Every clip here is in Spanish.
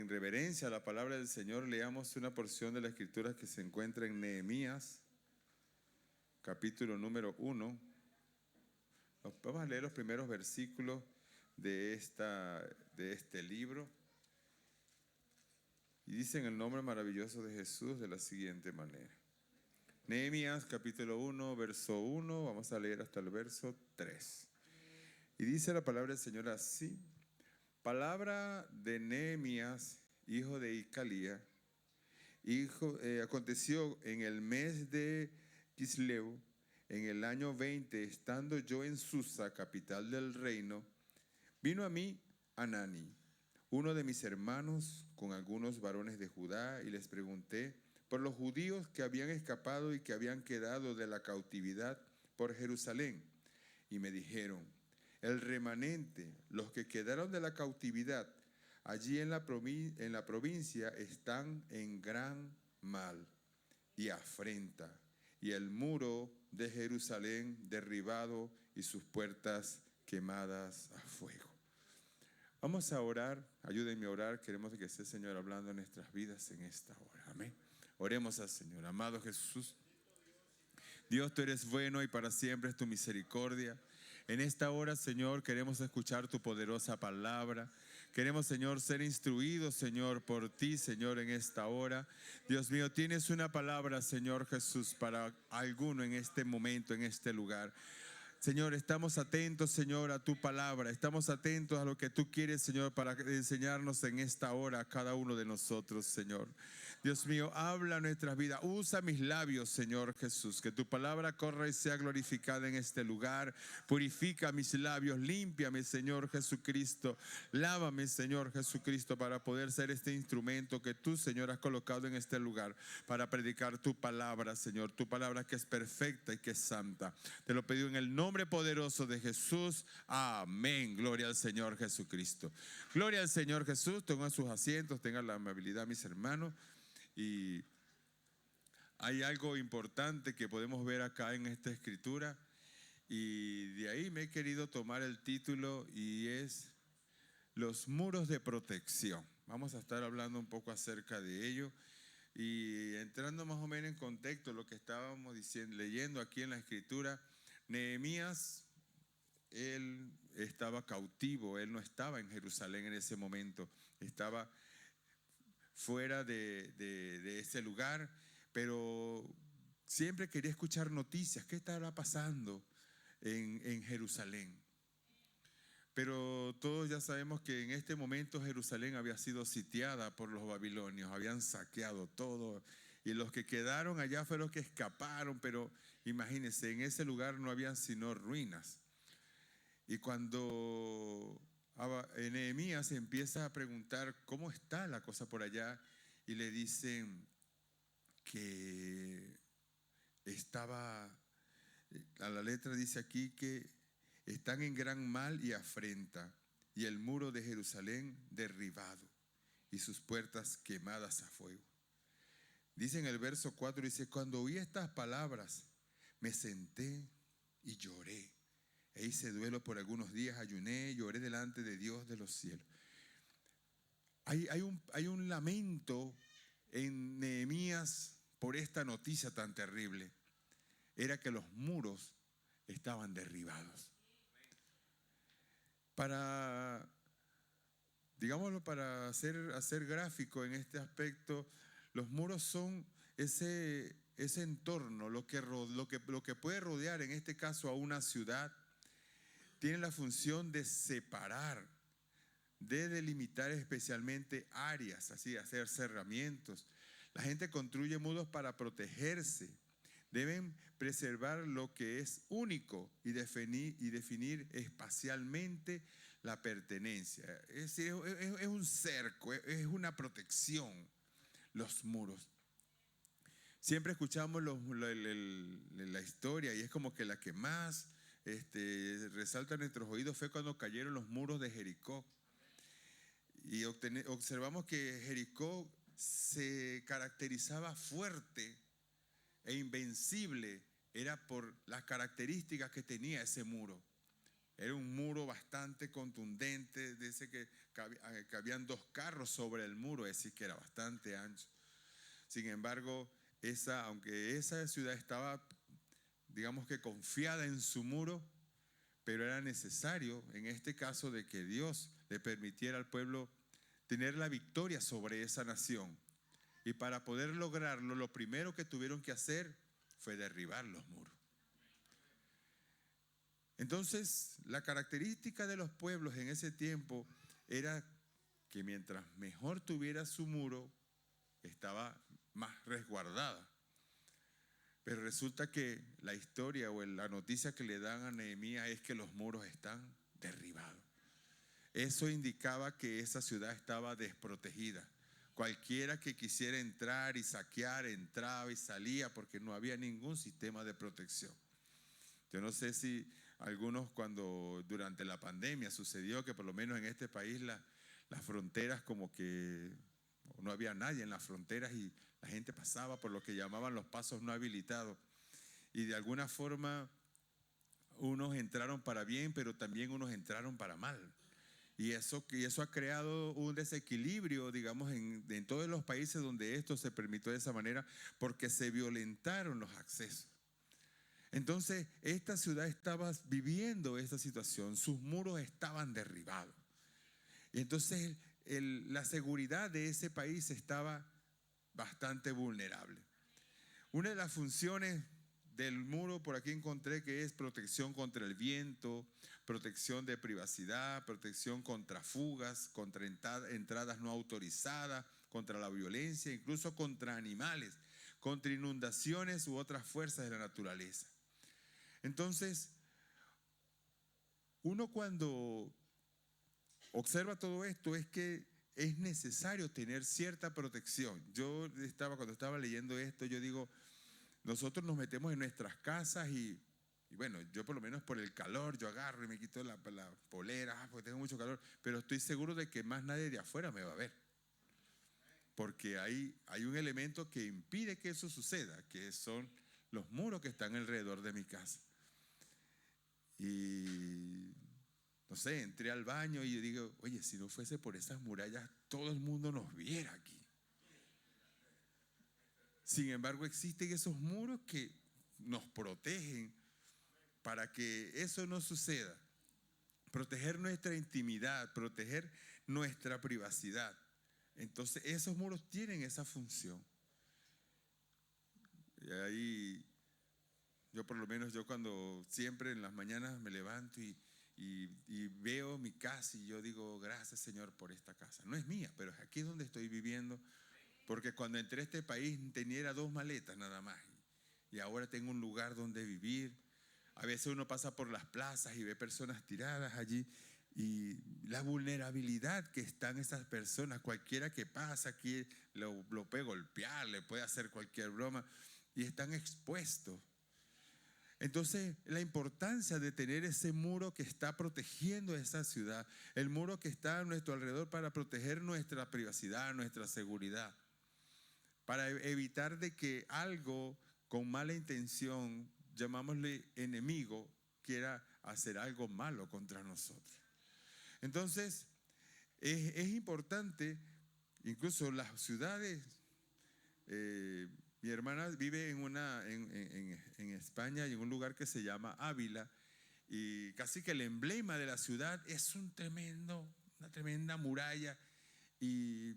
en reverencia a la palabra del Señor, leamos una porción de la Escritura que se encuentra en Nehemías, capítulo número 1. Vamos a leer los primeros versículos de este libro. Y dice en el nombre maravilloso de Jesús de la siguiente manera. Nehemías, capítulo 1, verso 1, vamos a leer hasta el verso 3. Y dice la palabra del Señor así: palabra de Nehemías, hijo de Hicalía, aconteció en el mes de Quisleu, en el año 20, estando yo en Susa, capital del reino, vino a mí Hanani, uno de mis hermanos, con algunos varones de Judá, y les pregunté por los judíos que habían escapado y que habían quedado de la cautividad por Jerusalén. Y me dijeron: el remanente, los que quedaron de la cautividad allí en la provincia, están en gran mal y afrenta, y el muro de Jerusalén derribado y sus puertas quemadas a fuego. Vamos a orar, ayúdenme a orar, queremos que esté el Señor hablando en nuestras vidas en esta hora, amén. Oremos al Señor. Amado Jesús, Dios, tú eres bueno y para siempre es tu misericordia. En esta hora, Señor, queremos escuchar tu poderosa palabra. Queremos, Señor, ser instruidos, Señor, por ti, Señor, en esta hora. Dios mío, tienes una palabra, Señor Jesús, para alguno en este momento, en este lugar. Señor, estamos atentos, Señor, a tu palabra. Estamos atentos a lo que tú quieres, Señor, para enseñarnos en esta hora a cada uno de nosotros, Señor. Dios mío, habla nuestras vidas. Usa mis labios, Señor Jesús. Que tu palabra corra y sea glorificada en este lugar. Purifica mis labios. Límpiame, Señor Jesucristo. Lávame, Señor Jesucristo, para poder ser este instrumento que tú, Señor, has colocado en este lugar para predicar tu palabra, Señor. Tu palabra que es perfecta y que es santa. Te lo pido en el nombre poderoso de Jesús, amén. Gloria al Señor Jesucristo. Gloria al Señor Jesús. Tengan sus asientos, tengan la amabilidad, mis hermanos. Y hay algo importante que podemos ver acá en esta escritura, y de ahí me he querido tomar el título, y es los muros de protección. Vamos a estar hablando un poco acerca de ello y entrando más o menos en contexto lo que estábamos leyendo aquí en la escritura. Nehemías, él estaba cautivo, él no estaba en Jerusalén en ese momento, estaba fuera de ese lugar, pero siempre quería escuchar noticias. ¿Qué estará pasando en Jerusalén? Pero todos ya sabemos que en este momento Jerusalén había sido sitiada por los babilonios, habían saqueado todo. Y los que quedaron allá fueron los que escaparon, pero imagínense, en ese lugar no habían sino ruinas. Y cuando Nehemías empieza a preguntar cómo está la cosa por allá, y le dicen que estaba, a la letra dice aquí que están en gran mal y afrenta, y el muro de Jerusalén derribado y sus puertas quemadas a fuego. Dice en el verso 4, dice: cuando oí estas palabras, me senté y lloré, e hice duelo por algunos días, ayuné y lloré delante de Dios de los cielos. Hay un lamento en Nehemías por esta noticia tan terrible. Era que los muros estaban derribados. Digámoslo, para hacer gráfico en este aspecto, los muros son ese entorno, lo que puede rodear, en este caso, a una ciudad. Tiene la función de separar, de delimitar especialmente áreas, así, hacer cerramientos. La gente construye muros para protegerse. Deben preservar lo que es único y definir espacialmente la pertenencia. Es decir, es un cerco, es una protección, los muros. Siempre escuchamos la historia, y es como que la que más resalta en nuestros oídos fue cuando cayeron los muros de Jericó. Y observamos que Jericó se caracterizaba fuerte e invencible, era por las características que tenía ese muro. Era un muro bastante contundente, dice que cabían 2 carros sobre el muro, es decir, que era bastante ancho. Sin embargo, aunque esa ciudad estaba, digamos que confiada en su muro, pero era necesario, en este caso, de que Dios le permitiera al pueblo tener la victoria sobre esa nación. Y para poder lograrlo, lo primero que tuvieron que hacer fue derribar los muros. Entonces, la característica de los pueblos en ese tiempo era que mientras mejor tuviera su muro, estaba más resguardada. Pero resulta que la historia o la noticia que le dan a Nehemías es que los muros están derribados. Eso indicaba que esa ciudad estaba desprotegida. Cualquiera que quisiera entrar y saquear, entraba y salía porque no había ningún sistema de protección. Yo no sé si algunos cuando durante la pandemia sucedió que por lo menos en este país las fronteras como que no había nadie en las fronteras y la gente pasaba por lo que llamaban los pasos no habilitados. Y de alguna forma unos entraron para bien, pero también unos entraron para mal. Y eso ha creado un desequilibrio, digamos, en todos los países donde esto se permitió de esa manera, porque se violentaron los accesos. Entonces, esta ciudad estaba viviendo esta situación, sus muros estaban derribados. Y entonces la seguridad de ese país estaba bastante vulnerable. Una de las funciones del muro, por aquí encontré que es protección contra el viento, protección de privacidad, protección contra fugas, contra entradas no autorizadas, contra la violencia, incluso contra animales, contra inundaciones u otras fuerzas de la naturaleza. Entonces, uno cuando observa todo esto es que es necesario tener cierta protección. Cuando estaba leyendo esto, yo digo, nosotros nos metemos en nuestras casas y bueno, yo por lo menos por el calor, yo agarro y me quito la polera, porque tengo mucho calor, pero estoy seguro de que más nadie de afuera me va a ver. Porque hay un elemento que impide que eso suceda, que son los muros que están alrededor de mi casa. Y no sé, entré al baño y yo digo, oye, si no fuese por esas murallas, todo el mundo nos viera aquí. Sin embargo, existen esos muros que nos protegen para que eso no suceda. Proteger nuestra intimidad, proteger nuestra privacidad. Entonces, esos muros tienen esa función. Y ahí, yo por lo menos, yo cuando siempre en las mañanas me levanto y veo mi casa y yo digo, gracias Señor por esta casa. No es mía, pero es aquí donde estoy viviendo. Porque cuando entré a este país tenía 2 maletas nada más. Y ahora tengo un lugar donde vivir. A veces uno pasa por las plazas y ve personas tiradas allí. Y la vulnerabilidad que están esas personas, cualquiera que pasa aquí lo puede golpear, le puede hacer cualquier broma. Y están expuestos. Entonces, la importancia de tener ese muro que está protegiendo esa ciudad, el muro que está a nuestro alrededor para proteger nuestra privacidad, nuestra seguridad, para evitar de que algo con mala intención, llamámosle enemigo, quiera hacer algo malo contra nosotros. Entonces, es importante, incluso las ciudades, mi hermana vive en España y en un lugar que se llama Ávila, y casi que el emblema de la ciudad es una tremenda muralla, y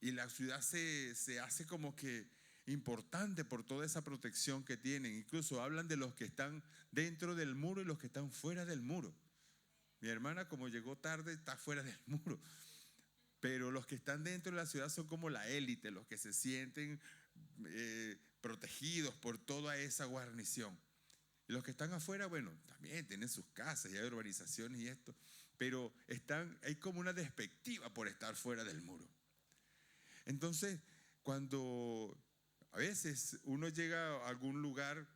la ciudad se hace como que importante por toda esa protección que tienen. Incluso hablan de los que están dentro del muro y los que están fuera del muro. Mi hermana, como llegó tarde, está fuera del muro. Pero los que están dentro de la ciudad son como la élite, los que se sienten protegidos por toda esa guarnición. Y los que están afuera, bueno, también tienen sus casas y hay urbanizaciones y esto, pero hay como una despectiva por estar fuera del muro. Entonces, cuando a veces uno llega a algún lugar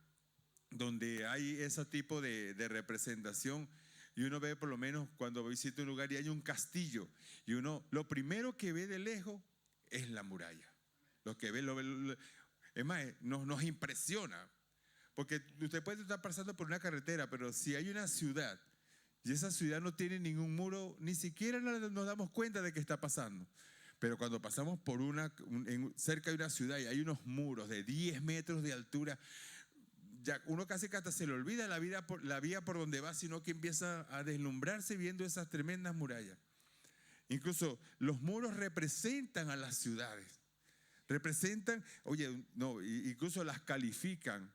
donde hay ese tipo de representación y uno ve, por lo menos cuando visita un lugar y hay un castillo, y uno lo primero que ve de lejos es la muralla. Lo que ve, es más, nos impresiona, porque usted puede estar pasando por una carretera, pero si hay una ciudad Y esa ciudad no tiene ningún muro, ni siquiera nos damos cuenta de que está pasando. Pero cuando pasamos por cerca de una ciudad y hay unos muros de 10 metros de altura, ya uno casi que hasta se le olvida la vía por donde va, sino que empieza a deslumbrarse viendo esas tremendas murallas. Incluso los muros representan a las ciudades. Representan, incluso las califican.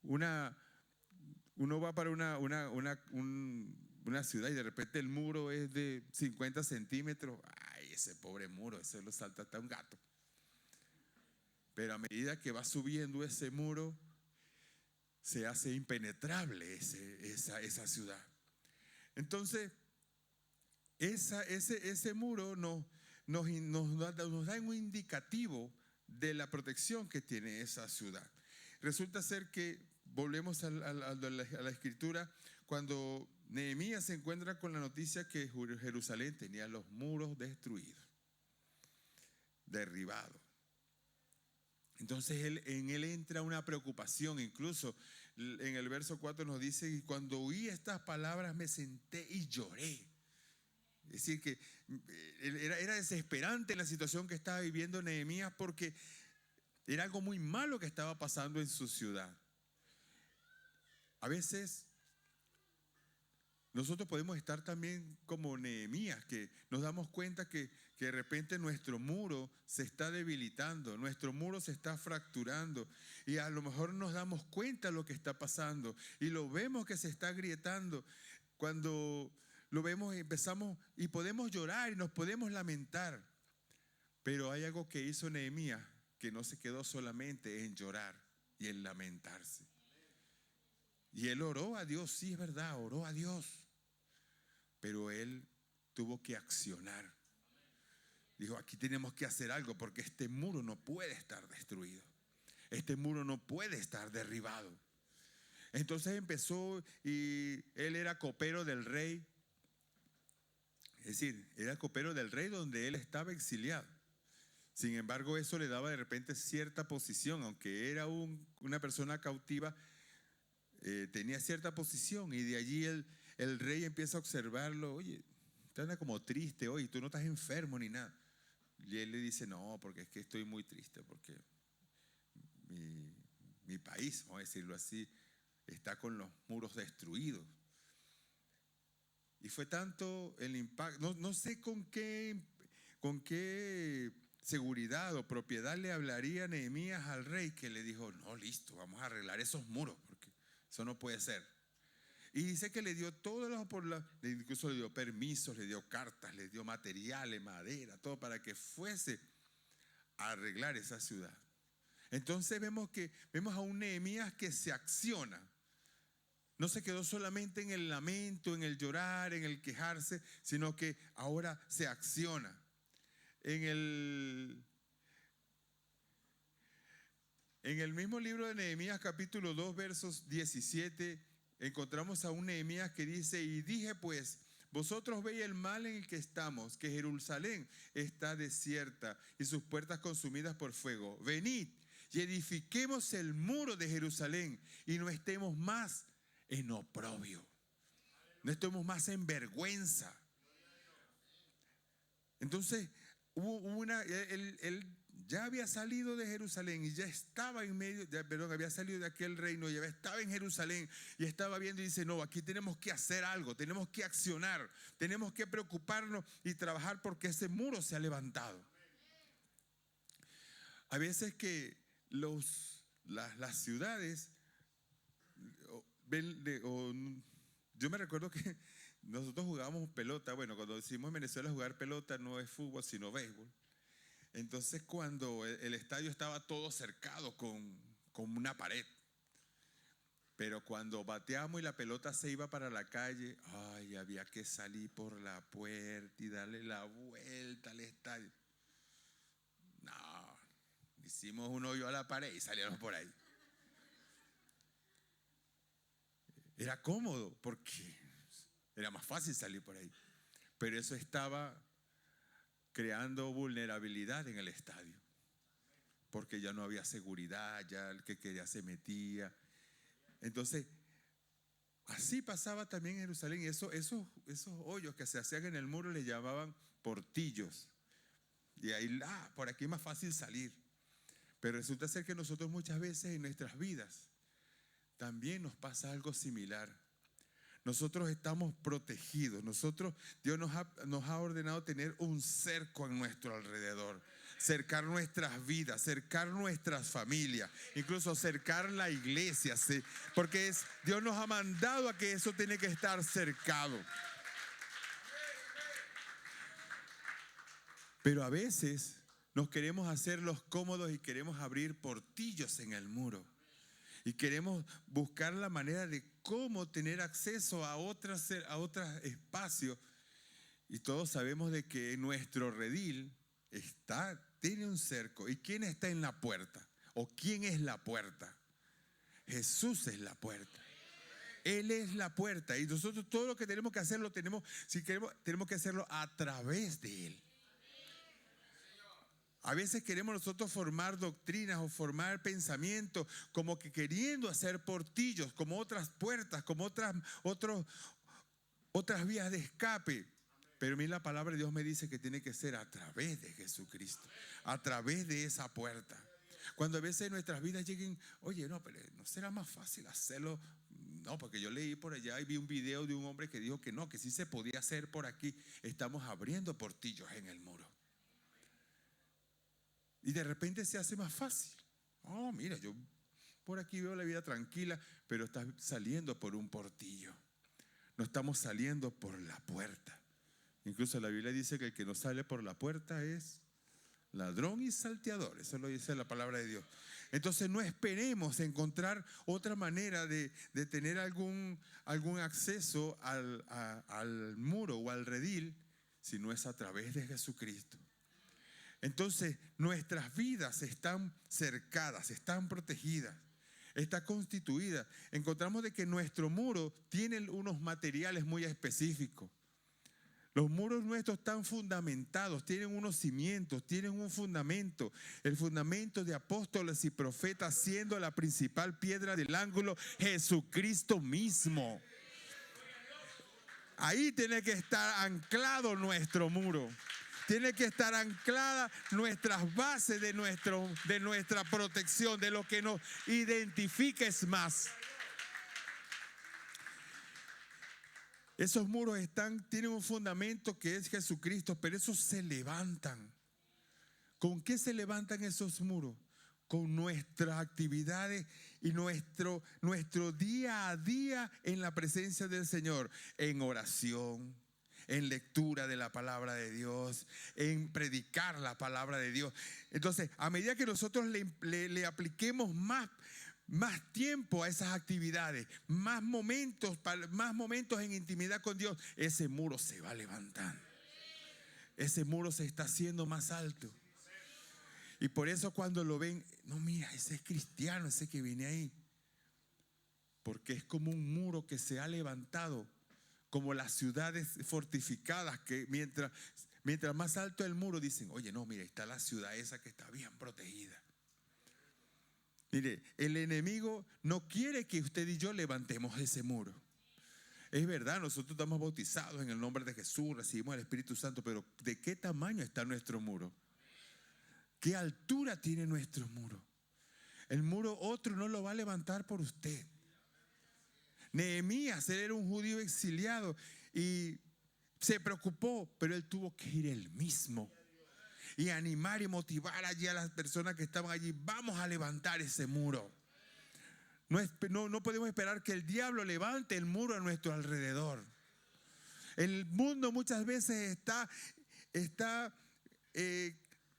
Uno va para una ciudad y de repente el muro es de 50 centímetros. Ay, ese pobre muro, ese lo salta hasta un gato. Pero a medida que va subiendo ese muro, se hace impenetrable esa ciudad. Entonces, ese muro nos da un indicativo de la protección que tiene esa ciudad. Resulta ser que, volvemos a la escritura, cuando Nehemías se encuentra con la noticia que Jerusalén tenía los muros destruidos, derribados. Entonces en él entra una preocupación. Incluso en el verso 4 nos dice: y cuando oí estas palabras me senté y lloré. Es decir, que era desesperante la situación que estaba viviendo Nehemías, porque era algo muy malo que estaba pasando en su ciudad. A veces nosotros podemos estar también como Nehemías, que nos damos cuenta que de repente nuestro muro se está debilitando, nuestro muro se está fracturando, y a lo mejor nos damos cuenta de lo que está pasando y lo vemos que se está agrietando. Cuando lo vemos, empezamos y podemos llorar y nos podemos lamentar, pero hay algo que hizo Nehemías, que no se quedó solamente en llorar y en lamentarse. Y él oró a Dios, sí, es verdad, oró a Dios, pero él tuvo que accionar. Dijo: aquí tenemos que hacer algo, porque este muro no puede estar destruido, este muro no puede estar derribado. Entonces empezó, y él era copero del rey, es decir, era copero del rey donde él estaba exiliado. Sin embargo, eso le daba de repente cierta posición, aunque era una persona cautiva. Tenía cierta posición, y de allí el rey empieza a observarlo: oye, te anda como triste hoy, tú no estás enfermo ni nada. Y él le dice: no, porque es que estoy muy triste, porque mi país, vamos a decirlo así, está con los muros destruidos. Y fue tanto el impacto, no sé con qué seguridad o propiedad le hablaría Nehemías al rey, que le dijo: no, listo, vamos a arreglar esos muros, porque eso no puede ser. Y dice que le dio incluso le dio permisos, le dio cartas, le dio materiales, madera, todo para que fuese a arreglar esa ciudad. Entonces vemos a un Nehemías que se acciona. No se quedó solamente en el lamento, en el llorar, en el quejarse, sino que ahora se acciona. En el mismo libro de Nehemías, capítulo 2, versos 17, encontramos a un Nehemías que dice: y dije pues, vosotros veis el mal en el que estamos, que Jerusalén está desierta y sus puertas consumidas por fuego. Venid y edifiquemos el muro de Jerusalén, y no estemos más en oprobio, no estemos más en vergüenza. Entonces él ya había salido de Jerusalén y ya estaba había salido de aquel reino, ya estaba en Jerusalén y estaba viendo, y dice: no, aquí tenemos que hacer algo, tenemos que accionar, tenemos que preocuparnos y trabajar porque ese muro se ha levantado. A veces que las ciudades, yo me recuerdo que nosotros jugábamos pelota. Bueno, cuando decimos en Venezuela jugar pelota, no es fútbol sino béisbol. Entonces, cuando el estadio estaba todo cercado con una pared, pero cuando bateábamos y la pelota se iba para la calle, ay, había que salir por la puerta y darle la vuelta al estadio. No, hicimos un hoyo a la pared y salíamos por ahí. Era cómodo porque era más fácil salir por ahí, pero eso estaba creando vulnerabilidad en el estadio, porque ya no había seguridad, ya el que quería se metía. Entonces, Así pasaba también en Jerusalén. Y esos hoyos que se hacían en el muro le llamaban portillos. Y ahí, por aquí es más fácil salir. Pero resulta ser que nosotros muchas veces en nuestras vidas también nos pasa algo similar. Nosotros estamos protegidos. Dios nos ha ordenado tener un cerco en nuestro alrededor. Cercar nuestras vidas, cercar nuestras familias, incluso cercar la iglesia. Porque Dios nos ha mandado a que eso tiene que estar cercado. Pero a veces nos queremos hacer los cómodos y queremos abrir portillos en el muro. Y queremos buscar la manera de cómo tener acceso a otros espacios. Y todos sabemos de que nuestro redil tiene un cerco. ¿Y quién está en la puerta? ¿O quién es la puerta? Jesús es la puerta. Él es la puerta. Y nosotros todo lo que tenemos que hacer, tenemos que hacerlo a través de Él. A veces queremos nosotros formar doctrinas o formar pensamientos como que queriendo hacer portillos, como otras puertas, como otras vías de escape. Pero a mí la palabra de Dios me dice que tiene que ser a través de Jesucristo, a través de esa puerta. Cuando a veces en nuestras vidas lleguen, oye, no, pero ¿no será más fácil hacerlo? No, porque yo leí por allá y vi un video de un hombre que dijo que no, que sí se podía hacer por aquí. Estamos abriendo portillos en el muro. Y de repente se hace más fácil. Oh, mira, yo por aquí veo la vida tranquila, pero estás saliendo por un portillo. No estamos saliendo por la puerta. Incluso la Biblia dice que el que no sale por la puerta es ladrón y salteador. Eso lo dice la palabra de Dios. Entonces no esperemos encontrar otra manera de tener algún acceso al muro o al redil, si no es a través de Jesucristo. Entonces nuestras vidas están cercadas, están protegidas, está constituida. Encontramos de que nuestro muro tiene unos materiales muy específicos. Los muros nuestros están fundamentados, tienen unos cimientos, tienen un fundamento. El fundamento de apóstoles y profetas, siendo la principal piedra del ángulo Jesucristo mismo. Ahí tiene que estar anclado nuestro muro. Tiene que estar anclada nuestras bases de nuestra protección, de lo que nos identifica es más. Esos muros tienen un fundamento que es Jesucristo, pero esos se levantan. ¿Con qué se levantan esos muros? Con nuestras actividades y nuestro día a día en la presencia del Señor, en oración, en lectura de la palabra de Dios, en predicar la palabra de Dios. Entonces, a medida que nosotros le apliquemos más tiempo a esas actividades, más momentos en intimidad con Dios, ese muro se va levantando. Ese muro se está haciendo más alto. Y por eso cuando lo ven, no, mira, ese es cristiano, ese que viene ahí. Porque es como un muro que se ha levantado, como las ciudades fortificadas, que mientras más alto el muro, dicen, oye, no, mira, está la ciudad esa que está bien protegida. Mire, el enemigo no quiere que usted y yo levantemos ese muro. Es verdad, nosotros estamos bautizados en el nombre de Jesús, recibimos el Espíritu Santo, pero ¿de qué tamaño está nuestro muro? ¿Qué altura tiene nuestro muro? El muro otro no lo va a levantar por usted. Nehemías, él era un judío exiliado y se preocupó, pero él tuvo que ir él mismo y animar y motivar allí a las personas que estaban allí. Vamos a levantar ese muro. No podemos esperar que el diablo levante el muro a nuestro alrededor. El mundo muchas veces está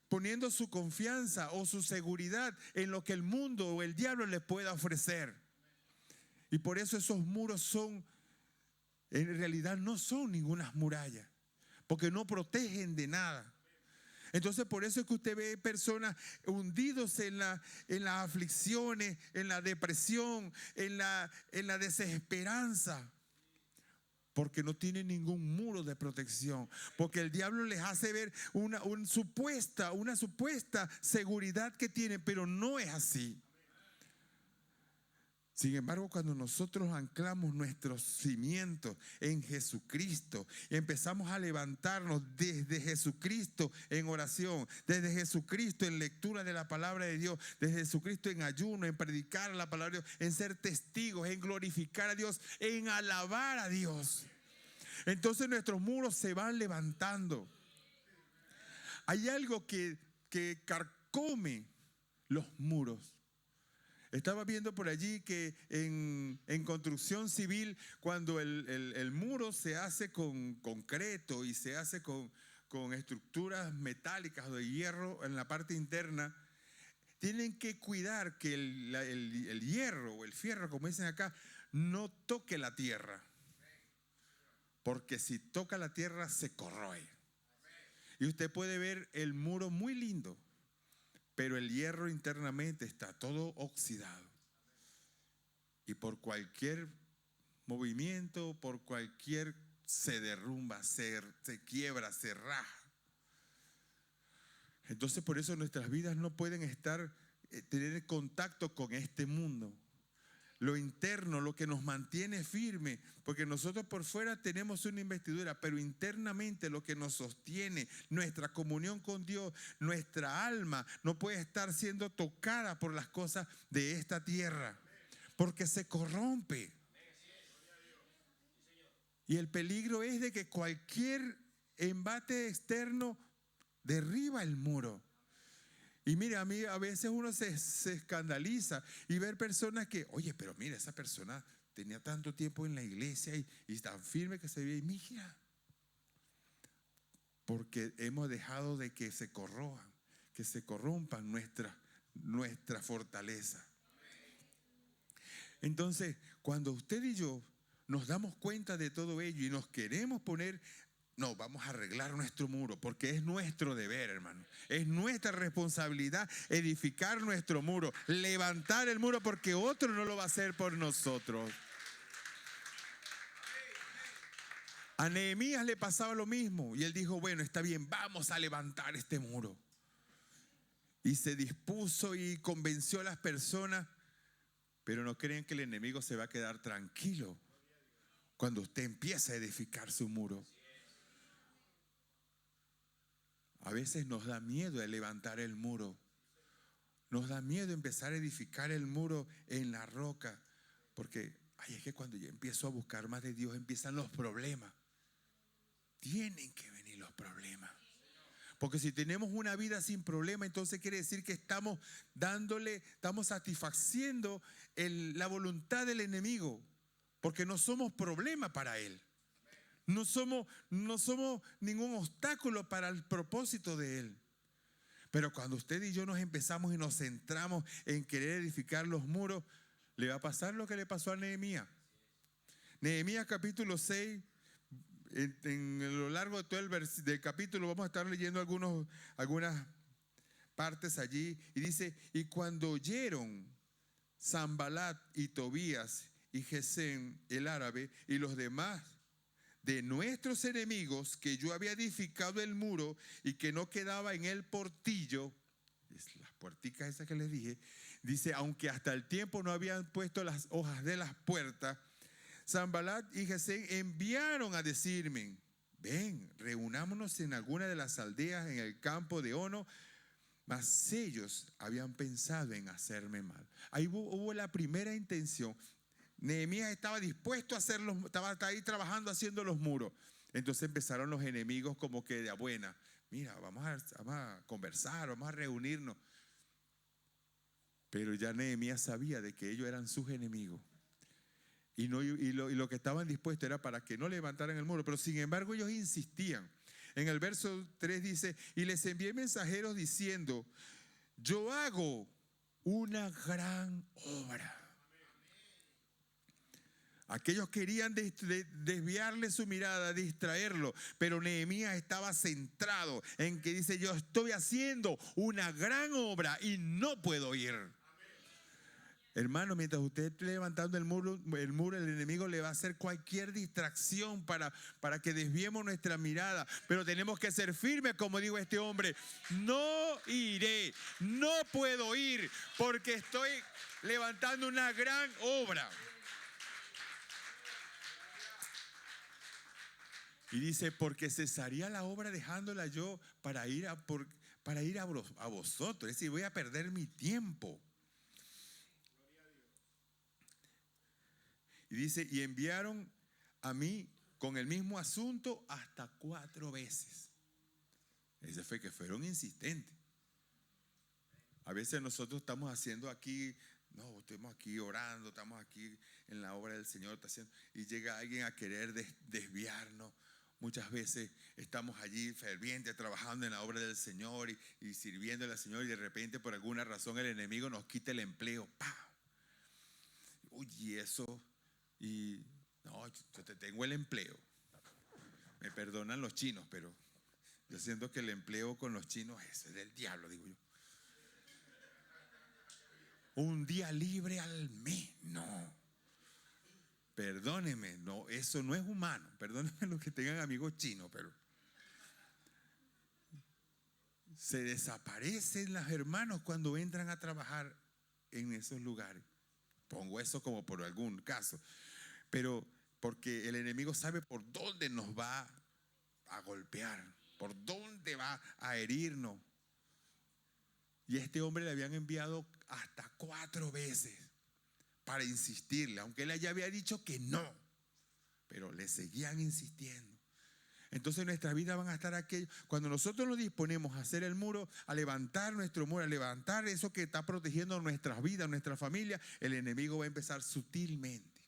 poniendo su confianza o su seguridad en lo que el mundo o el diablo le pueda ofrecer. Y por eso esos muros en realidad no son ninguna muralla, porque no protegen de nada. Entonces por eso es que usted ve personas hundidos en las aflicciones, en la depresión, en la desesperanza, porque no tienen ningún muro de protección, porque el diablo les hace ver una supuesta seguridad que tienen, pero no es así. Sin embargo, cuando nosotros anclamos nuestros cimientos en Jesucristo y empezamos a levantarnos desde Jesucristo en oración, desde Jesucristo en lectura de la palabra de Dios, desde Jesucristo en ayuno, en predicar la palabra de Dios, en ser testigos, en glorificar a Dios, en alabar a Dios, entonces nuestros muros se van levantando. Hay algo que carcome los muros. Estaba viendo por allí que en construcción civil, cuando el muro se hace con concreto y se hace con estructuras metálicas o de hierro en la parte interna, tienen que cuidar que el hierro o el fierro, como dicen acá, no toque la tierra. Porque si toca la tierra se corroe. Y usted puede ver el muro muy lindo, pero el hierro internamente está todo oxidado. Y por cualquier movimiento, por cualquier se derrumba, se quiebra, se raja. Entonces por eso nuestras vidas no pueden tener contacto con este mundo. Lo interno, lo que nos mantiene firme, porque nosotros por fuera tenemos una investidura, pero internamente lo que nos sostiene, nuestra comunión con Dios, nuestra alma, no puede estar siendo tocada por las cosas de esta tierra, porque se corrompe. Y el peligro es de que cualquier embate externo derriba el muro. Y mire, a mí a veces uno se escandaliza y ver personas que, oye, pero mira, esa persona tenía tanto tiempo en la iglesia y tan firme que se ve, y mira, porque hemos dejado de que se corrompan nuestra fortaleza. Entonces, cuando usted y yo nos damos cuenta de todo ello y nos queremos poner, no, vamos a arreglar nuestro muro, porque es nuestro deber, hermano. Es nuestra responsabilidad edificar nuestro muro, levantar el muro, porque otro no lo va a hacer por nosotros. A Nehemías le pasaba lo mismo y él dijo, bueno, está bien, vamos a levantar este muro. Y se dispuso y convenció a las personas, pero no creen que el enemigo se va a quedar tranquilo cuando usted empieza a edificar su muro. A veces nos da miedo el levantar el muro. Nos da miedo empezar a edificar el muro en la roca. Porque es que cuando yo empiezo a buscar más de Dios empiezan los problemas. Tienen que venir los problemas. Porque si tenemos una vida sin problema, entonces quiere decir que estamos satisfaciendo la voluntad del enemigo. Porque no somos problema para él. No somos ningún obstáculo para el propósito de él. Pero cuando usted y yo nos empezamos y nos centramos en querer edificar los muros, le va a pasar lo que le pasó a Nehemías. Nehemías capítulo 6, en lo largo de todo del capítulo vamos a estar leyendo algunas partes allí. Y dice, y cuando oyeron Sanbalat y Tobías y Gesem el árabe y los demás de nuestros enemigos, que yo había edificado el muro y que no quedaba en el portillo, las puerticas esas que les dije, dice, aunque hasta el tiempo no habían puesto las hojas de las puertas, Sanbalat y Gesem enviaron a decirme, ven, reunámonos en alguna de las aldeas en el campo de Ono, mas ellos habían pensado en hacerme mal. Ahí hubo la primera intención. Nehemías estaba dispuesto a hacerlos, estaba ahí trabajando haciendo los muros. Entonces empezaron los enemigos como que de a buena. Mira, vamos a conversar, vamos a reunirnos. Pero ya Nehemías sabía de que ellos eran sus enemigos. Y lo que estaban dispuestos era para que no levantaran el muro. Pero sin embargo ellos insistían. En el verso 3 dice, y les envié mensajeros diciendo, yo hago una gran obra. Aquellos querían desviarle su mirada, distraerlo, pero Nehemías estaba centrado en que dice, yo estoy haciendo una gran obra y no puedo ir. Hermano, mientras usted esté levantando el muro, el enemigo le va a hacer cualquier distracción para que desviemos nuestra mirada. Pero tenemos que ser firmes, como dijo este hombre. No iré, no puedo ir, porque estoy levantando una gran obra. Y dice, porque cesaría la obra dejándola yo para ir a vosotros. Es decir, voy a perder mi tiempo. Y dice, y enviaron a mí con el mismo asunto hasta 4 veces. Ese fue que fueron insistentes. A veces nosotros estamos haciendo aquí, no, estamos aquí orando, estamos aquí en la obra del Señor, y llega alguien a querer desviarnos. Muchas veces estamos allí fervientes, trabajando en la obra del Señor y sirviéndole al Señor, y de repente por alguna razón el enemigo nos quita el empleo. ¡Pam! Uy, y eso, y no, yo te tengo el empleo. Me perdonan los chinos, pero yo siento que el empleo con los chinos es del diablo, digo yo. Un día libre al mes, no. Perdónenme, no, eso no es humano. Perdónenme los que tengan amigos chinos, pero se desaparecen los hermanos cuando entran a trabajar en esos lugares. Pongo eso como por algún caso, pero porque el enemigo sabe por dónde nos va a golpear, por dónde va a herirnos. Y a este hombre le habían enviado hasta 4 veces para insistirle, aunque él ya había dicho que no, pero le seguían insistiendo. Entonces nuestras vidas van a estar aquello. Cuando nosotros nos disponemos a hacer el muro, a levantar nuestro muro, a levantar eso que está protegiendo nuestras vidas, nuestra familia, el enemigo va a empezar sutilmente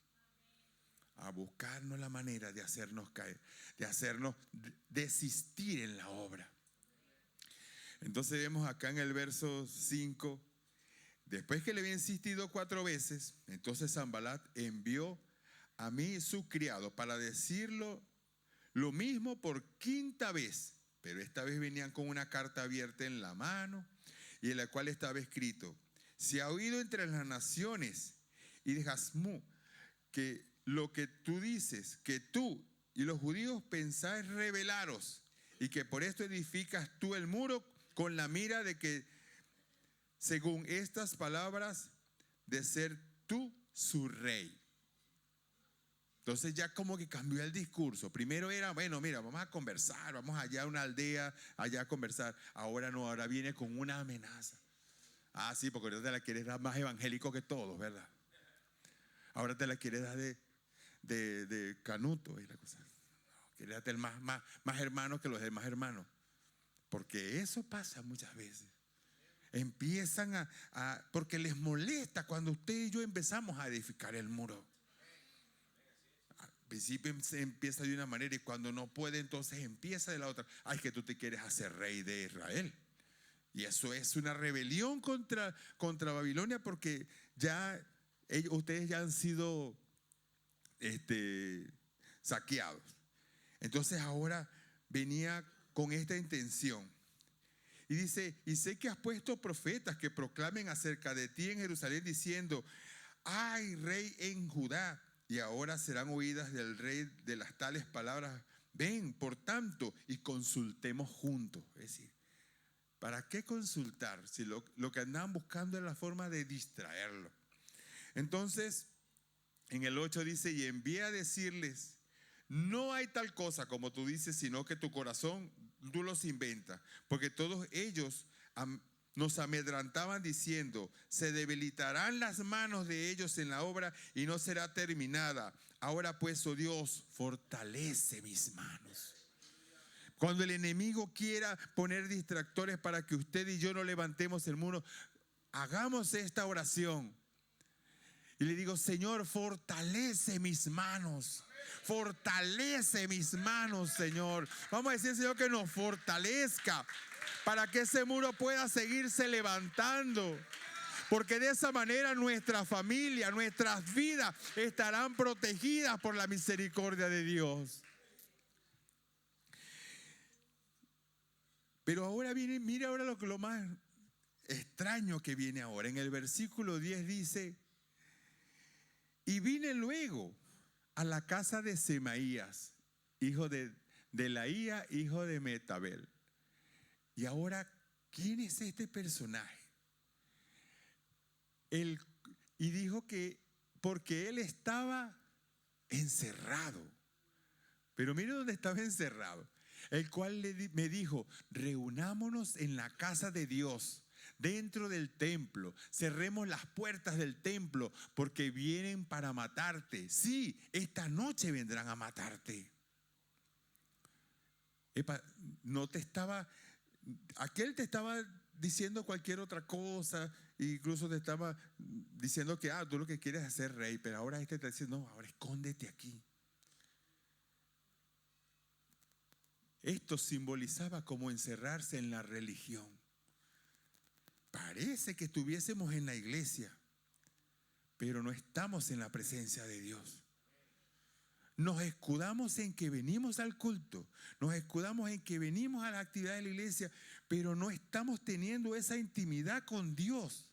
a buscarnos la manera de hacernos caer, de hacernos desistir en la obra. Entonces vemos acá en el verso 5, después que le había insistido 4 veces, entonces Sanbalat envió a mí su criado para decirlo lo mismo por 5ª vez, pero esta vez venían con una carta abierta en la mano y en la cual estaba escrito: se ha oído entre las naciones y de Jasmú que lo que tú dices, que tú y los judíos pensáis rebelaros y que por esto edificas tú el muro con la mira de que, según estas palabras, de ser tú su rey. Entonces ya como que cambió el discurso. Primero era, bueno, mira, vamos a conversar, vamos allá a una aldea, allá a conversar. Ahora no, ahora viene con una amenaza. Ah, sí, porque ahora te la quieres dar más evangélico que todos, ¿verdad? Ahora te la quieres dar de canuto y la cosa. No, quieres darte el más hermano que los demás hermanos. Porque eso pasa muchas veces. Empiezan porque les molesta cuando usted y yo empezamos a edificar el muro. Al principio se empieza de una manera y cuando no puede, entonces empieza de la otra. Ay, que tú te quieres hacer rey de Israel. Y eso es una rebelión contra Babilonia, porque ya ustedes ya han sido saqueados. Entonces ahora venía con esta intención. Y dice: y sé que has puesto profetas que proclamen acerca de ti en Jerusalén diciendo: hay rey en Judá. Y ahora serán oídas del rey de las tales palabras: ven, por tanto, y consultemos juntos. Es decir, ¿para qué consultar si lo que andaban buscando es la forma de distraerlo? Entonces, en el 8 dice: y envía a decirles: no hay tal cosa como tú dices, sino que tu corazón tú los inventas, porque todos ellos nos amedrantaban diciendo: se debilitarán las manos de ellos en la obra y no será terminada. Ahora pues, oh Dios, fortalece mis manos. Cuando el enemigo quiera poner distractores para que usted y yo no levantemos el muro, hagamos esta oración. Y le digo: Señor, fortalece mis manos. Fortalece mis manos, Señor. Vamos a decir, Señor, que nos fortalezca para que ese muro pueda seguirse levantando. Porque de esa manera nuestra familia, nuestras vidas estarán protegidas por la misericordia de Dios. Pero ahora viene, mira ahora lo más extraño que viene ahora. En el versículo 10 dice: Y vine luego a la casa de Semaías, hijo de Delaía, hijo de Metabel. Y ahora, ¿quién es este personaje? Y dijo que porque él estaba encerrado. Pero mire dónde estaba encerrado. El cual me dijo: reunámonos en la casa de Dios, dentro del templo. Cerremos las puertas del templo, porque vienen para matarte. Sí, esta noche vendrán a matarte. No te estaba, aquel te estaba diciendo cualquier otra cosa, incluso te estaba diciendo que tú lo que quieres es ser rey, pero ahora este te dice: no, ahora escóndete aquí. Esto simbolizaba como encerrarse en la religión. Parece que estuviésemos en la iglesia, pero no estamos en la presencia de Dios. Nos escudamos en que venimos al culto, nos escudamos en que venimos a la actividad de la iglesia, pero no estamos teniendo esa intimidad con Dios.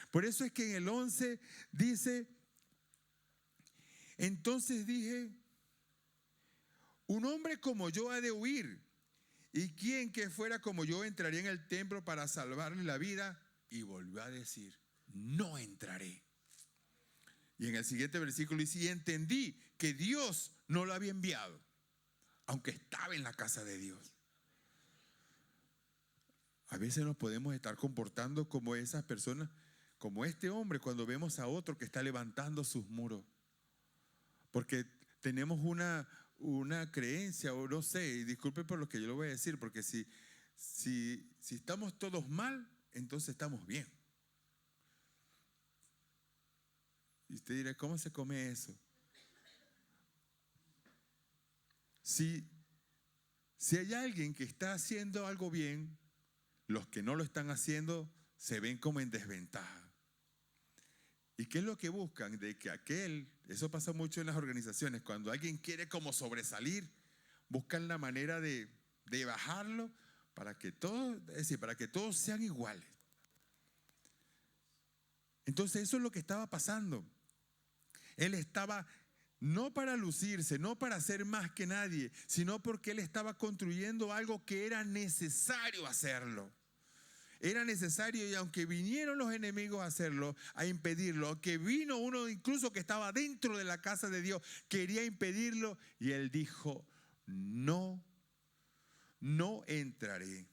Por eso es que en el 11 dice: entonces dije, un hombre como yo ha de huir, y quien que fuera como yo entraría en el templo para salvarle la vida. Y volvió a decir: no entraré. Y en el siguiente versículo dice: y entendí que Dios no lo había enviado, aunque estaba en la casa de Dios. A veces nos podemos estar comportando como esas personas, como este hombre, cuando vemos a otro que está levantando sus muros. Porque tenemos una creencia, o no sé, y disculpe por lo que yo le voy a decir, porque si estamos todos mal, entonces estamos bien. Y usted dirá: ¿cómo se come eso? Si hay alguien que está haciendo algo bien, los que no lo están haciendo se ven como en desventaja. ¿Y qué es lo que buscan? De que eso pasa mucho en las organizaciones, cuando alguien quiere como sobresalir, buscan la manera de bajarlo para que todos, es decir, para que todos sean iguales. Entonces eso es lo que estaba pasando. Él estaba no para lucirse, no para ser más que nadie, sino porque él estaba construyendo algo que era necesario hacerlo. Era necesario, y aunque vinieron los enemigos a hacerlo, a impedirlo, aunque vino uno incluso que estaba dentro de la casa de Dios, quería impedirlo, y él dijo: no entraré.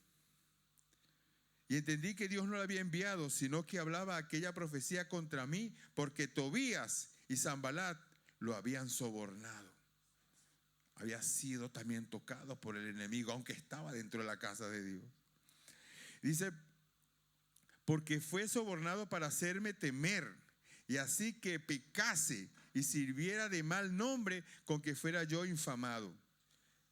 Y entendí que Dios no lo había enviado, sino que hablaba aquella profecía contra mí, porque Tobías y Sanbalat lo habían sobornado. Había sido también tocado por el enemigo, aunque estaba dentro de la casa de Dios. Dice: porque fue sobornado para hacerme temer, y así que pecase y sirviera de mal nombre, con que fuera yo infamado.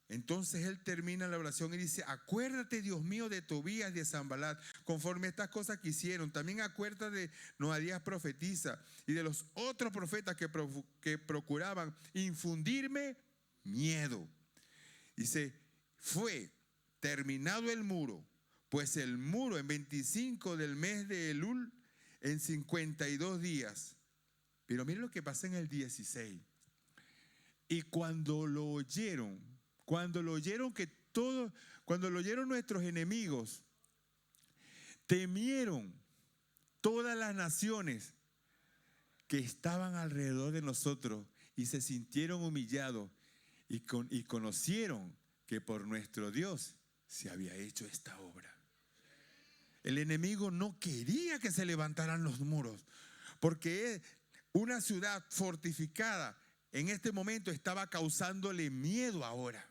Entonces él termina la oración y dice: acuérdate, Dios mío, de Tobías y de Sanbalat, conforme a estas cosas que hicieron. También acuérdate de Noadías profetisa y de los otros profetas que procuraban infundirme miedo. Dice: fue terminado el muro, pues el muro en 25 del mes de Elul, en 52 días. Pero miren lo que pasa en el 16. Y cuando lo oyeron nuestros enemigos, temieron todas las naciones que estaban alrededor de nosotros, y se sintieron humillados, y conocieron que por nuestro Dios se había hecho esta obra. El enemigo no quería que se levantaran los muros, porque una ciudad fortificada en este momento estaba causándole miedo ahora.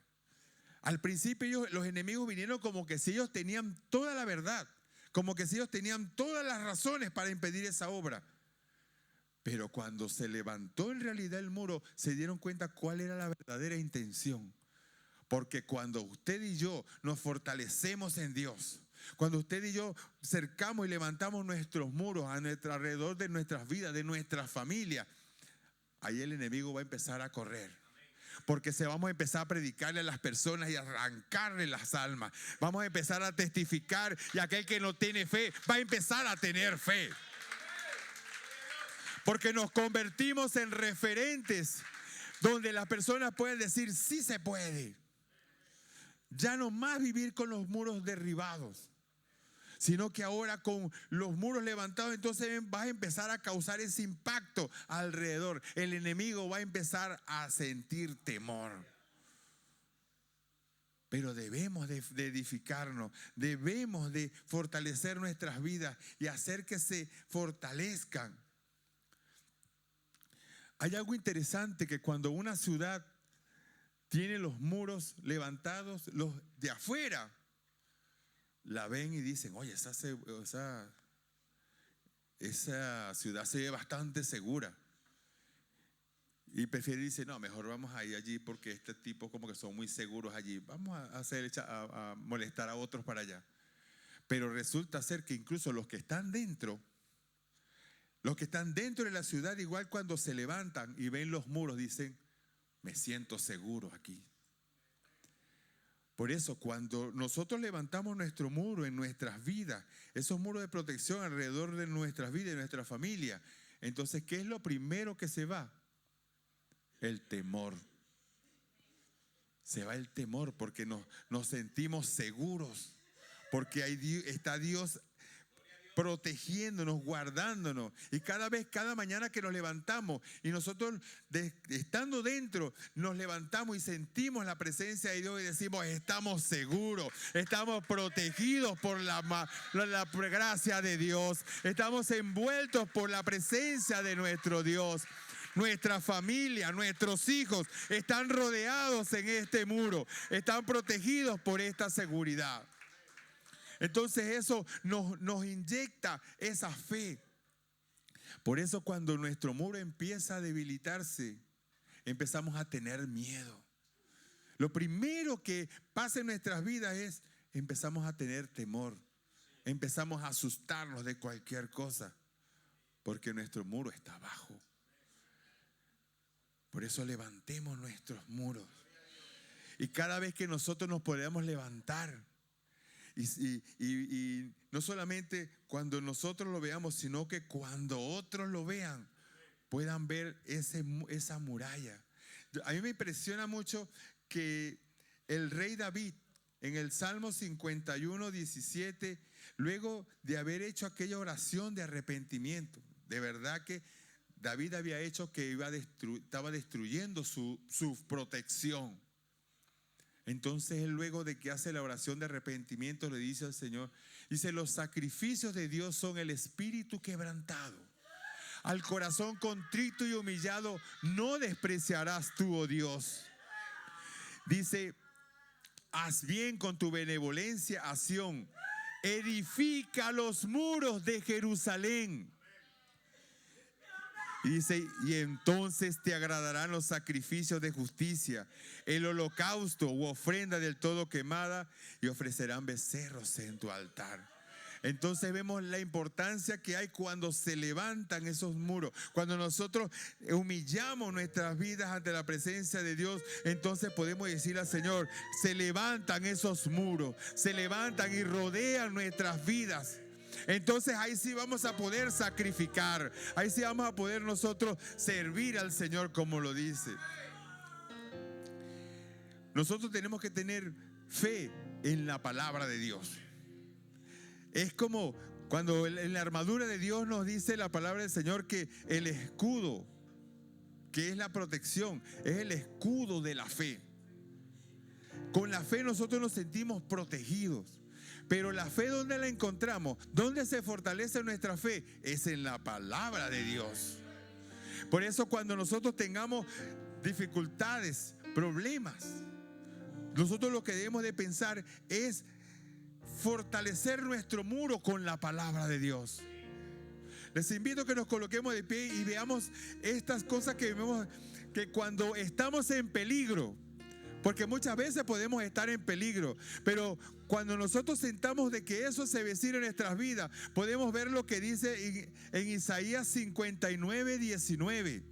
Al principio los enemigos vinieron como que si ellos tenían toda la verdad, como que si ellos tenían todas las razones para impedir esa obra. Pero cuando se levantó en realidad el muro, se dieron cuenta cuál era la verdadera intención. Porque cuando usted y yo nos fortalecemos en Dios, cuando usted y yo cercamos y levantamos nuestros muros a nuestro alrededor de nuestras vidas, de nuestra familia, ahí el enemigo va a empezar a correr. Porque vamos a empezar a predicarle a las personas y a arrancarle las almas. Vamos a empezar a testificar, y aquel que no tiene fe va a empezar a tener fe. Porque nos convertimos en referentes donde las personas pueden decir, sí se puede. Ya no más vivir con los muros derribados, sino que ahora con los muros levantados, entonces vas a empezar a causar ese impacto alrededor. El enemigo va a empezar a sentir temor. Pero debemos de edificarnos, debemos de fortalecer nuestras vidas y hacer que se fortalezcan. Hay algo interesante, que cuando una ciudad tiene los muros levantados, los de afuera la ven y dicen, oye, esa ciudad se ve bastante segura. Y prefiere, dice, no, mejor vamos a ir allí porque este tipo como que son muy seguros allí. Vamos a molestar a otros para allá. Pero resulta ser que incluso los que están dentro de la ciudad, igual cuando se levantan y ven los muros, dicen, me siento seguro aquí. Por eso, cuando nosotros levantamos nuestro muro en nuestras vidas, esos muros de protección alrededor de nuestras vidas y de nuestra familia, entonces, ¿qué es lo primero que se va? El temor. Se va el temor porque nos sentimos seguros, porque está Dios protegiéndonos, guardándonos. Y cada mañana que nos levantamos y nosotros estando dentro, nos levantamos y sentimos la presencia de Dios y decimos, estamos seguros, estamos protegidos por la gracia de Dios, estamos envueltos por la presencia de nuestro Dios. Nuestra familia, nuestros hijos están rodeados en este muro, están protegidos por esta seguridad. Entonces eso nos inyecta esa fe. Por eso cuando nuestro muro empieza a debilitarse, empezamos a tener miedo. Lo primero que pasa en nuestras vidas es, empezamos a tener temor. Empezamos a asustarnos de cualquier cosa, porque nuestro muro está bajo. Por eso levantemos nuestros muros. Y cada vez que nosotros nos podamos levantar, y no solamente cuando nosotros lo veamos, sino que cuando otros lo vean, puedan ver esa muralla. A mí me impresiona mucho que el rey David, en el Salmo 51, 17, luego de haber hecho aquella oración de arrepentimiento, de verdad que David había hecho que estaba destruyendo su protección. Entonces él, luego de que hace la oración de arrepentimiento, le dice al Señor, dice, los sacrificios de Dios son el espíritu quebrantado. Al corazón contrito y humillado no despreciarás tú, oh Dios. Dice, haz bien con tu benevolencia a Sión, edifica los muros de Jerusalén. Y dice, y entonces te agradarán los sacrificios de justicia, el holocausto u ofrenda del todo quemada, y ofrecerán becerros en tu altar. Entonces vemos la importancia que hay cuando se levantan esos muros. Cuando nosotros humillamos nuestras vidas ante la presencia de Dios, entonces podemos decir al Señor, se levantan esos muros, se levantan y rodean nuestras vidas. Entonces ahí sí vamos a poder sacrificar, ahí sí vamos a poder nosotros servir al Señor como lo dice. Nosotros tenemos que tener fe en la palabra de Dios. Es como cuando en la armadura de Dios nos dice la palabra del Señor que el escudo, que es la protección, es el escudo de la fe. Con la fe nosotros nos sentimos protegidos. Pero la fe, ¿dónde la encontramos? ¿Dónde se fortalece nuestra fe? Es en la palabra de Dios. Por eso cuando nosotros tengamos dificultades, problemas, nosotros lo que debemos de pensar es fortalecer nuestro muro con la palabra de Dios. Les invito a que nos coloquemos de pie y veamos estas cosas que vemos, que cuando estamos en peligro, porque muchas veces podemos estar en peligro, pero cuando nosotros sentamos de que eso se vecina en nuestras vidas, podemos ver lo que dice en Isaías 59, 19.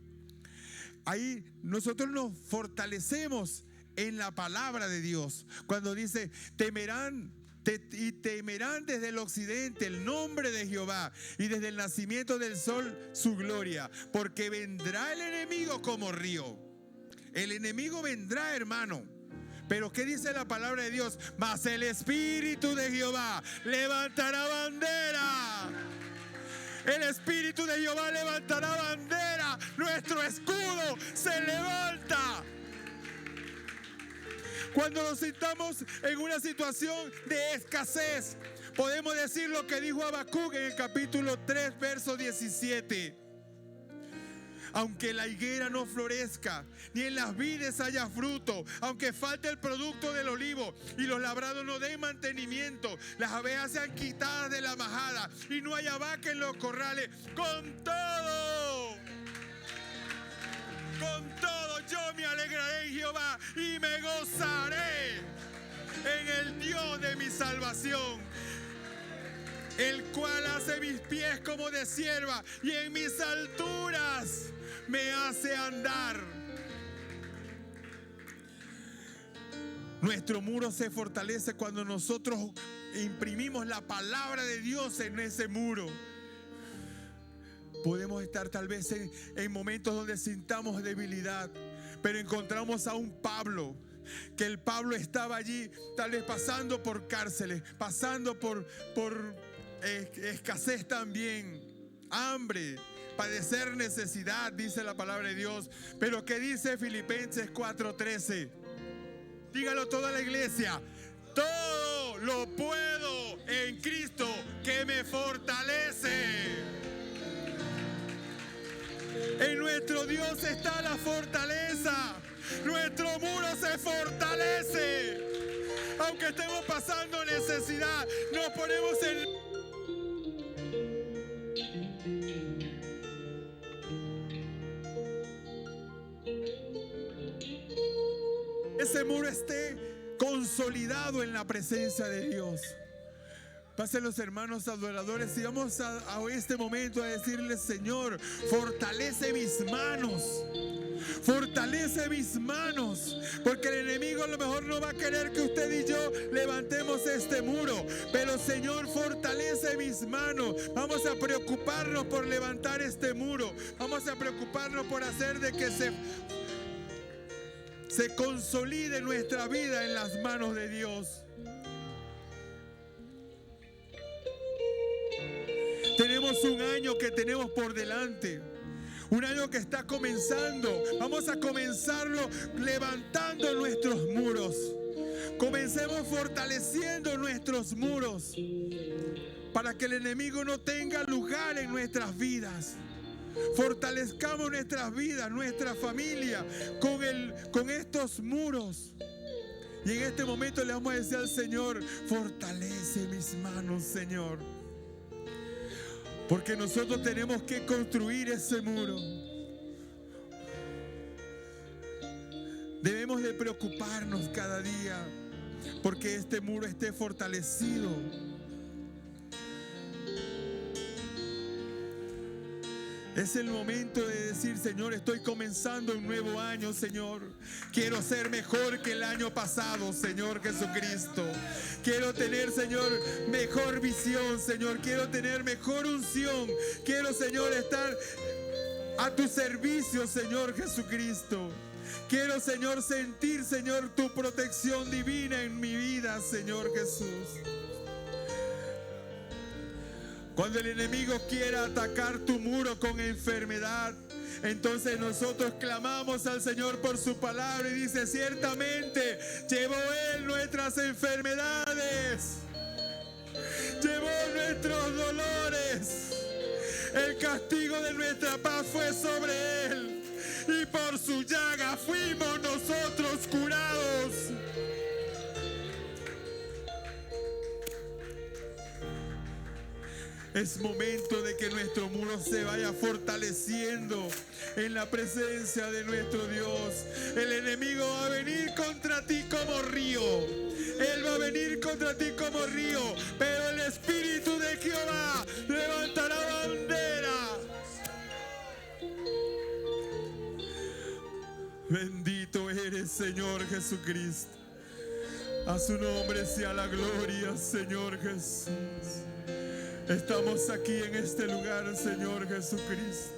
Ahí nosotros nos fortalecemos en la palabra de Dios. Cuando dice, temerán Y temerán desde el occidente el nombre de Jehová, y desde el nacimiento del sol su gloria, porque vendrá el enemigo como río. El enemigo vendrá, hermano. Pero ¿qué dice la palabra de Dios? Mas el Espíritu de Jehová levantará bandera. El Espíritu de Jehová levantará bandera. Nuestro escudo se levanta. Cuando nos sintamos en una situación de escasez, podemos decir lo que dijo Habacuc en el capítulo 3, verso 17. Aunque la higuera no florezca, ni en las vides haya fruto, aunque falte el producto del olivo y los labrados no den mantenimiento, las abejas sean quitadas de la majada y no haya vaca en los corrales, con todo yo me alegraré en Jehová y me gozaré en el Dios de mi salvación, el cual hace mis pies como de cierva y en mis alturas me hace andar. Nuestro muro se fortalece cuando nosotros imprimimos la palabra de Dios en ese muro. Podemos estar tal vez en momentos donde sintamos debilidad, pero encontramos a un Pablo, que el Pablo estaba allí tal vez pasando por cárceles, pasando por escasez también, hambre, padecer necesidad, dice la palabra de Dios. Pero ¿qué dice Filipenses 4:13? Dígalo toda la iglesia: todo lo puedo en Cristo que me fortalece. En nuestro Dios está la fortaleza. Nuestro muro se fortalece. Aunque estemos pasando necesidad, nos ponemos en... ese muro esté consolidado en la presencia de Dios. Pasen los hermanos adoradores y vamos a este momento a decirle: Señor, fortalece mis manos. Fortalece mis manos, porque el enemigo a lo mejor no va a querer que usted y yo levantemos este muro, pero Señor, fortalece mis manos. Vamos a preocuparnos por levantar este muro. Vamos a preocuparnos por hacer de que se consolide nuestra vida en las manos de Dios. Tenemos un año que tenemos por delante, un año que está comenzando. Vamos a comenzarlo levantando nuestros muros. Comencemos fortaleciendo nuestros muros para que el enemigo no tenga lugar en nuestras vidas. Fortalezcamos nuestras vidas, nuestra familia con estos muros. Y en este momento le vamos a decir al Señor: fortalece mis manos, Señor. Porque nosotros tenemos que construir ese muro. Debemos de preocuparnos cada día porque este muro esté fortalecido. Es el momento de decir: Señor, estoy comenzando un nuevo año, Señor. Quiero ser mejor que el año pasado, Señor Jesucristo. Quiero tener, Señor, mejor visión, Señor. Quiero tener mejor unción. Quiero, Señor, estar a tu servicio, Señor Jesucristo. Quiero, Señor, sentir, Señor, tu protección divina en mi vida, Señor Jesús. Cuando el enemigo quiera atacar tu muro con enfermedad, entonces nosotros clamamos al Señor por su palabra y dice: ciertamente llevó Él nuestras enfermedades, llevó nuestros dolores, el castigo de nuestra paz fue sobre Él y por su llaga fuimos nosotros curados. Es momento de que nuestro muro se vaya fortaleciendo en la presencia de nuestro Dios. El enemigo va a venir contra ti como río. Él va a venir contra ti como río. Pero el Espíritu de Jehová levantará bandera. Bendito eres, Señor Jesucristo. A su nombre sea la gloria, Señor Jesús. Estamos aquí en este lugar, Señor Jesucristo,